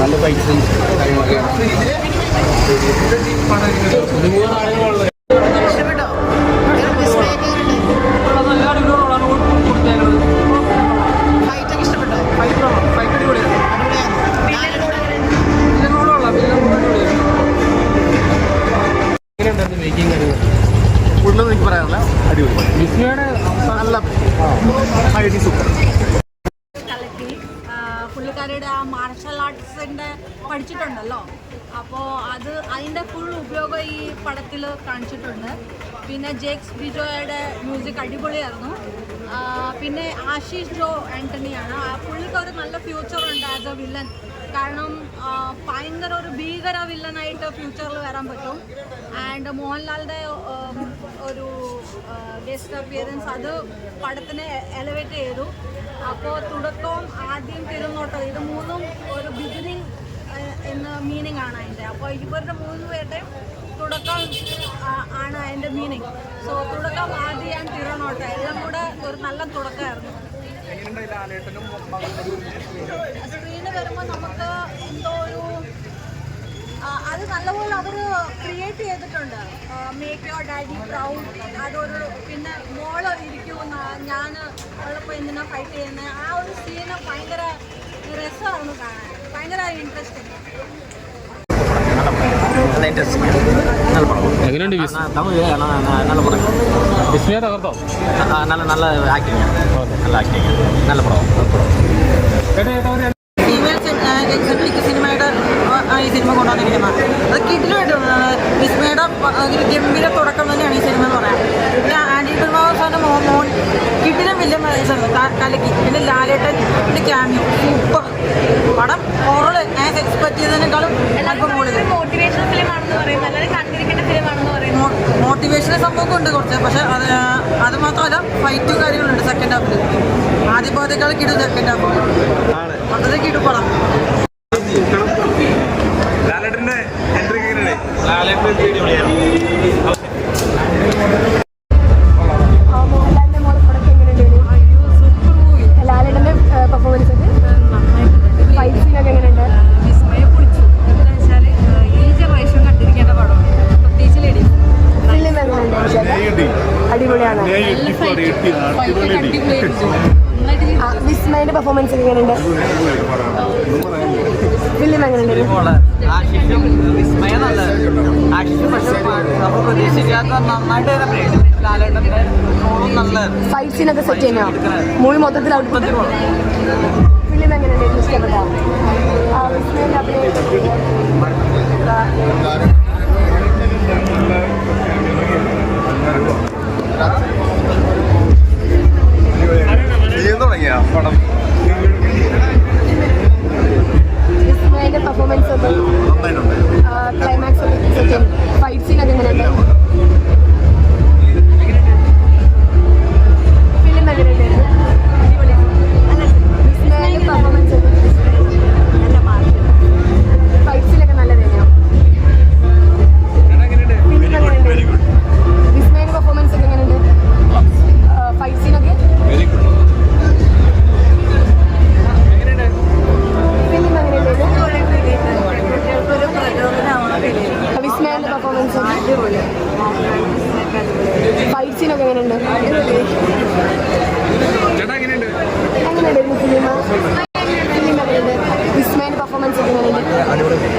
നല്ല പൈസയും കാര്യങ്ങളൊക്കെയാണ്. കൂടുതലൊന്നും എനിക്ക് പറയാറില്ല, അടിപൊളി. വിസ്മയുടെ നല്ല ഹൈഡി സൂപ്പർ. പുള്ളിക്കാരുടെ ആ മാർഷൽ ആർട്സിൻ്റെ പഠിച്ചിട്ടുണ്ടല്ലോ, അപ്പോൾ അതിൻ്റെ ഫുൾ ഉപയോഗം ഈ പടത്തിൽ കാണിച്ചിട്ടുണ്ട്. പിന്നെ ജേക്സ് ബിജോയുടെ മ്യൂസിക് അടിപൊളിയായിരുന്നു. പിന്നെ ആശീഷ് ജോ ആൻ്റണിയാണ്. ആ പുള്ളിക്ക് ഒരു നല്ല ഫ്യൂച്ചറുണ്ട് ആസ് എ വില്ലൻ. കാരണം ഭയങ്കര ഒരു ഭീകര വില്ലനായിട്ട് ഫ്യൂച്ചറിൽ വരാൻ പറ്റും. ആൻഡ് മോഹൻലാലിൻ്റെ ഒരു ഗസ്റ്റ് അപ്പിയറൻസ് അത് പടത്തിനെ എലവേറ്റ് ചെയ്തു. അപ്പോൾ തുടക്കവും ആദ്യം തിരുനോട്ടം ഇത് മൂന്നും ഒരു ബിഗിനിങ് എന്ന മീനിങ് ആണ് അതിൻ്റെ. അപ്പോൾ ഇവരുടെ മൂന്ന് പേരുടെയും തുടക്കം ആണ് അതിൻ്റെ മീനിങ്. സോ തുടക്കം ആദ്യം തിരുനോട്ടം എല്ലാം കൂടെ ഒരു നല്ല തുടക്കമായിരുന്നു. സ്ക്രീന് വരുമ്പോൾ നമുക്ക് എന്തോ ഒരു അത് നല്ലപോലെ അവർ ക്രിയേറ്റ് ചെയ്തിട്ടുണ്ട്. മേക്ക് യുവർ ഡാഡി പ്രൗഡ്, അതൊരു പിന്നെ മോള് ഇരിക്കുന്ന ഞാൻ അവളിപ്പോൾ എന്തിനാ ഫൈറ്റ് ചെയ്യുന്നത്, ആ ഒരു സീന് ഭയങ്കര രസമായിരുന്നു കാണാൻ, ഭയങ്കര ഇൻട്രസ്റ്റിംഗ്. എങ്ങനെയുണ്ട് നല്ല പടം. വിസ്മയ തകർത്തോ? നല്ല ആക്ടിങ്, നല്ല ആക്ടിങ്, നല്ല പടം. സിനിമയുടെ ഈ സിനിമ കൊണ്ടുവന്നിരിക്കുന്നത് അത് കിഡിലുമായിട്ടുണ്ട്. വിസ്മയുടെ ഗംഭീര തുടക്കം തന്നെയാണ് ഈ സിനിമ എന്ന് പറയാം. പിന്നെ ആൻറ്റി ബ്രഹ്മാവസാൻ്റെ മോൻ കിഡിലും വലിയ കലക്കി. പിന്നെ ലാലേട്ടൻ പിന്നെ ക്യാമിയോ സൂപ്പർ പടം. ഓറൽ ഞാൻ എക്സ്പെക്ട് ചെയ്തതിനേക്കാളും അല്പം കൂടുതൽ മോട്ടിവേഷണൽ ഫിലിമാണെന്ന് പറയുന്നത്, അല്ലാതെ കണ്ടിരിക്കേണ്ട ഫിലിമാണെന്ന് പറയുന്നത്. മോട്ടിവേഷണൽ സംഭവമൊക്കെ ഉണ്ട് കുറച്ച്, പക്ഷെ അത് മാത്രമല്ല ഫൈറ്റും കാര്യങ്ങളുണ്ട് സെക്കൻഡ് ഹാഫിൽ. ആദ്യ ഭാഗത്തേക്കാൾ കിടും സെക്കൻഡ് ഹാഫ് വളരെ കിടും പടം. ലാലേട്ടൻ്റെ എൻട്രി എങ്ങനെയാണ്? മോഹൻലാലിന്റെ മോളെ പടക്കം എങ്ങനെയുണ്ട്? ലാലേട്ടന്റെ പെർഫോമൻസ് ഒക്കെ ഫൈറ്റ് സീനൊക്കെ എങ്ങനെയുണ്ട്? വിസ്മയെ പൊളിച്ചു. എന്താ വെച്ചാൽ ഈ ജനറേഷൻ കണ്ടിരിക്കേണ്ട പടമാണ്, പ്രത്യേകിച്ച് ലേഡീസ്. ഫിലിം എങ്ങനെയുണ്ട്? അടിപൊളിയാണ്. വിസ്മയുടെ പെർഫോമൻസ് ഒക്കെ എങ്ങനെയുണ്ട്? ഫിലിം എങ്ങനെയുണ്ട്? വിസ്മയ നല്ല ആക്ഷൻ, പക്ഷേ നമ്മൾ പ്രതീക്ഷിക്കാത്ത നന്നായിട്ട് ലാലേട്ടൻ്റെ നല്ല ഫൈറ്റ് സീനൊക്കെ സെറ്റ് ചെയ്യുന്നോ? മൂവി മൊത്തത്തിൽ ഔട്ട്പുട്ട്. ഫിലിം എങ്ങനെയുണ്ട്? ഇഷ്ടപ്പെട്ടോ? വിസ്മയുടെ അഭിനയം പടം വിസ്മയുടെ പെർഫോമൻസ് ഒക്കെ ക്ലൈമാക്സ് ഒക്കെ സെറ്റ് ചെയ്യും. ഫൈറ്റ് സീനൊക്കെ എങ്ങനെയുണ്ട്? ഫിലിം എങ്ങനെയുണ്ട്? വിസ്മയുടെ പെർഫോമൻസ് ഒക്കെ ഫൈറ്റ് സീനൊക്കെ നല്ല തന്നെയാണ്. ഫിലിം എങ്ങനെയുണ്ട്? വിസ്മയുടെ പെർഫോമൻസ് ഒക്കെ എങ്ങനെയുണ്ട്? ഫൈറ്റ് സീനൊക്കെ വിസ്മയുടെ പെർഫോമൻസ് ഫൈറ്റ് സീനൊക്കെ എങ്ങനെയുണ്ട്? എങ്ങനെയുണ്ടായിരുന്നു ഫിലിം? ഫിലിം എങ്ങനെയുണ്ട്? വിസ്മയുടെ പെർഫോമൻസ് ഒക്കെ എങ്ങനെയുണ്ട്?